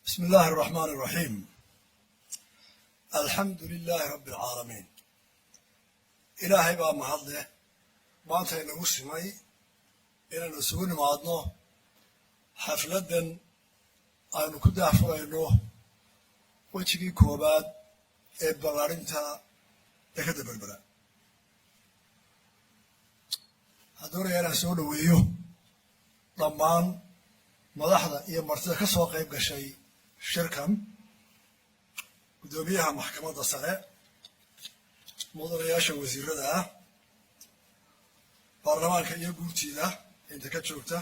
بسم الله الرحمن الرحيم. الحمد لله رب العالمين. إلهي بقى محضه ما أنت نقسمي إلى نسون معضنا حفلة أنا كنت أحفظ إنه وتشكي كوباد إبلارنتا يكتب البلد هدول أنا سؤال وياه ضمان ملاحظة هي مرتبة كسوق يبقى شيء شركة قدوميها محكمة الصلاة مديرياش وزير ذا برلمان كي يقول تيدا أنت كتشوفته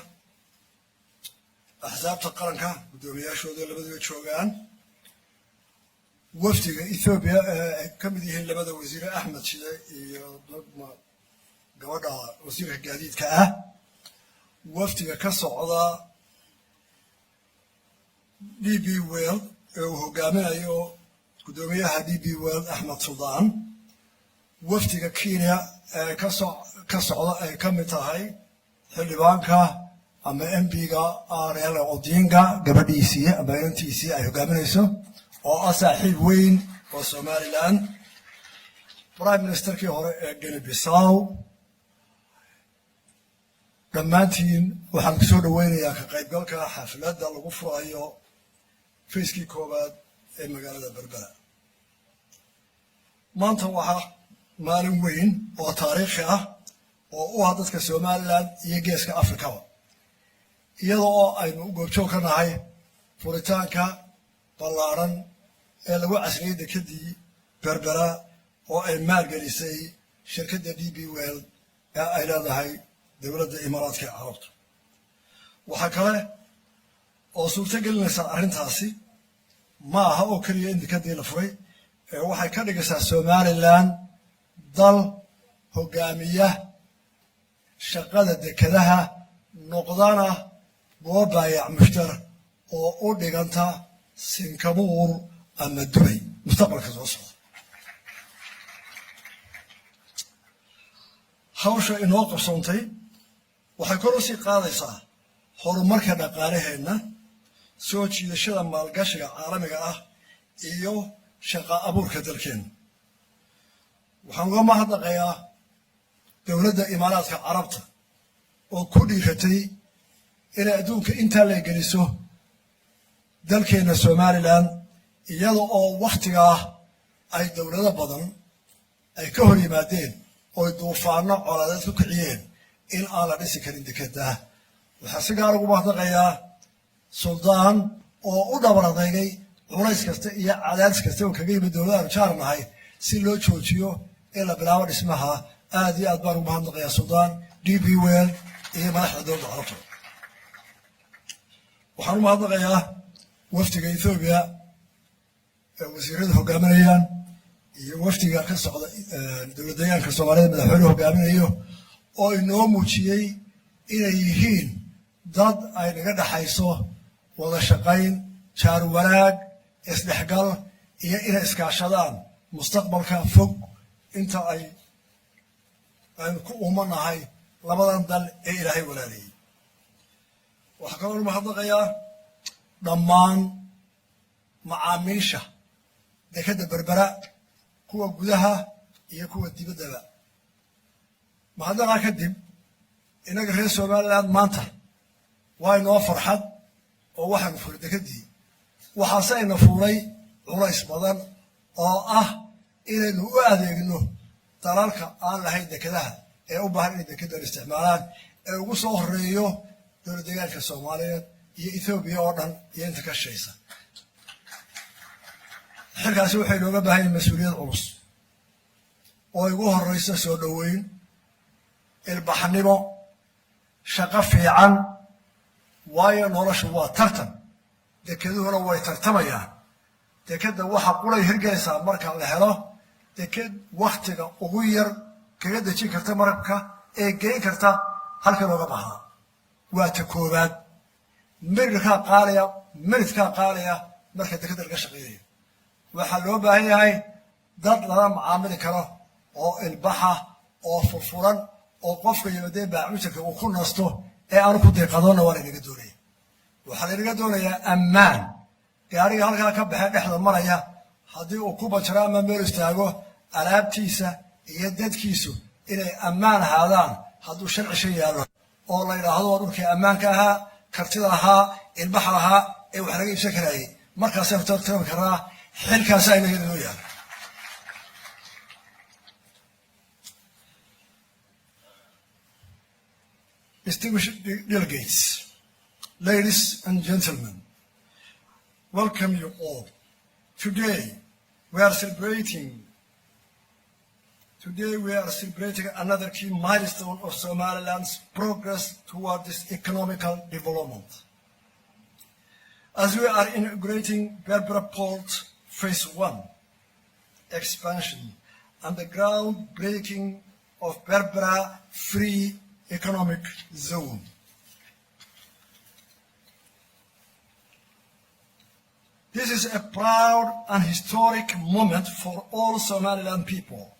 أحزاب تقارن كا قدومياش وذا اللي بدو يتشوفان وفتي إثيوبيا كم ذي اللي بدو وزير أحمد شيء قوضع وزير الجديد كأه وفتي كسوق دي بي ويل وهجامينيو قدوميها دي بي ويل أحمد سلطان وفتي كينيا كسوق كم تهاي حلبانكا أما إمبيغا آريال أودينغا قبديسي أما إنتيسي هجامينيسو أو أساحيل وين وسومالي لان برايم مينستر كي هو جيني بيساو دمانتين waxaan kusoo dhaweynayaa ka qaybgalka xafladda lagu furayo fiiskii koobaad ee magaalada Berbera maanta waxa maalin weyn oo taariikhi ah oo u ah dadka Soomaaliland iyo geeska Afrika iyadoo aynu goobjoog ka nahay furitaanka ballaaran ee lagu casriyay dekedii Berbera oo ay maalgelisay shirkadda DP World ee ay leedahay dowladda Imaaraadka Carabta waxa kale oo suurtagelinaysa arrintaasi ma aha oo kaliya in dekedii la furay waxay ka dhigaysaa Somaliland dal hogaamiya shaqada dekedaha noqdana boobayac mushtar oo u dhiganta Singapore ama Dubai mustaqbalka soo socda hawsha inoo qabsoontay waxay kor u sii qaadaysaa horumarka dhaqaalaheena soo jiidashada maalgashiga caalamiga ah iyo shaqo abuurka dalkeena waxaan uga mahadnaqayaa dowladda Imaaraadka Carabta oo ku dhiiratay inay adduunka intaa la geliso dalkeena Somaliland iyada oo waqtigaa ay dowlado badan ay ka hor yimaadeen oo duufaano coladeed ku kiciyeen in aan la dhisi karin dekedda waxaa si gaar ugu mahadnaqayaa suldaan oo u dhabar adeegay culays kasta iyo cadaadis kasta oo kaga yimid dowladda jaarnahay si loo joojiyo in la bilaabo dhismaha aad iyo aad baan ugu mahadnaqayaa suldaan DP World iyo madaxda dowladda Carabta waxaan u mahadnaqayaa wafdiga Ethiopia ee wasiirada hogaaminayaan iyo wafdiga ka socda dowladda Soomaaliyeed madaxweynaha hogaaminayo oo inoo muujiyay inay yihiin dad ay naga dhaxayso wada shaqayn jaar wanaag isdhexgal iyo inay iskaashadaan mustaqbalka fog inta aynu ku umanahay labadan dal ee Ilaahay walaaliyay waxaa kaloo mahadnaqayaa dhammaan macaamiisha dekedda Berbera kuwa gudaha iyo kuwa dibaddaba mahadnaqa kadib inaga reer Somaliland maanta waa inoo farxad oo waxaan furay dekedii waxaase ayna furay culays badan oo ah inaynu u adeegno dalalka aan lahayn dekedaha ee u baahan inay dekedda isticmaalaan ee ugu soo horeeyo dowladda deegaanka Soomaaliyeed iyo Ethiopia oo dhan iyo inta ka shaqeysa xilkaasi waxay nooga baahan yihiin mas'uuliyad culus oo ugu horeysa soo dhaweyn ilbaxnimo shaqo fiican waayo noloshu waa tartan dekeduhuna way tartamayaan dekedda waxa qulay hirgelaysaa marka la helo deked waqtiga ugu yar kaga dejin karta marabka ee geyn karta halka looga bahaa waa ta koobaad midka qaaliya marka dekedda laga shaqeeyo waxaa loo baahan yahay dad lala macaamili karo oo ilbaxa oo furfuran oo qofka yimaadeen baacuushka uu ku nasto ee aanu ku deeqadoona waa inaga doonaya waxaa inaga doonayaa ammaan gaariga halkaa ka baxee dhexda maraya haddii uu ku bajaro ama meel istaago alaabtiisa iyo dadkiisu inay ammaan ahaadaan hadduu sharci shay yaallo oo la yidhaahdo waa dhulkii ammaanka ahaa kartida ahaa ilbaxa ahaa ee wax laga iibsan karayay markaasaynu tartami karnaa xilkaasi aynaga inoo yaalo Distinguished delegates, ladies and gentlemen, welcome you all. Today we are celebrating another key milestone of Somaliland's progress toward this economical development. As we are integrating Berbera Port Phase 1 expansion and the groundbreaking of Berbera Free Economic Zone. This is a proud and historic moment for all Somaliland people,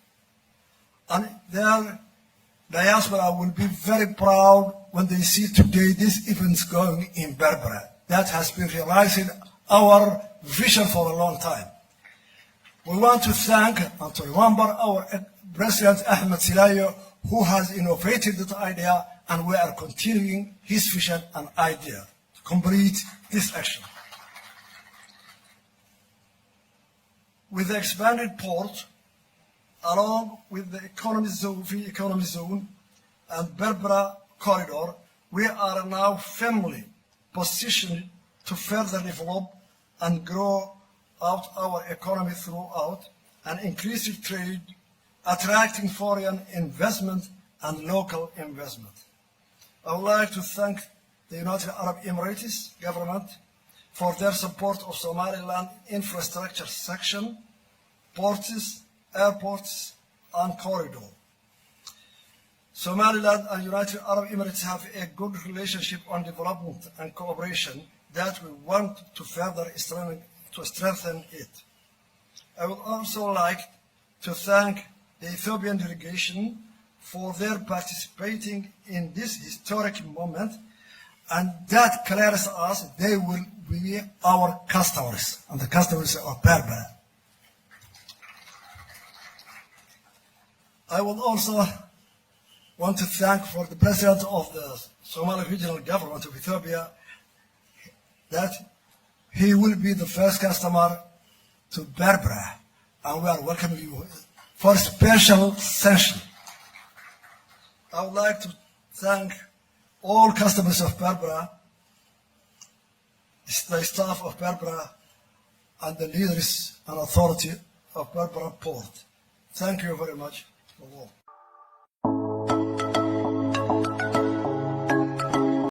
and their diaspora will be very proud when they see today these events going in Berbera. That has been realizing our vision for a long time. We want to thank and to remember our President Ahmed Silayo, who has innovated that idea, and we are continuing his vision and idea to complete this action. With the expanded port, along with the free economy zone and Berbera corridor, we are now firmly positioned to further develop and grow out our economy throughout and increase trade, attracting foreign investment and local investment. I would like to thank the United Arab Emirates government for their support of Somaliland infrastructure section, ports, airports, and corridor. Somaliland and United Arab Emirates have a good relationship on development and cooperation that we want to further strengthen it. I would also like to thank the Ethiopian delegation for their participating in this historic moment, and that clears us they will be our customers, and the customers are Berbera. I would also want to thank for the President of the Somali Regional Government of Ethiopia that he will be the first customer to Berbera, and we are welcoming you for a special session. I would like to thank all customers of Berbera, the staff of Berbera, and the leaders and authority of Berbera Port. Thank you very much for all.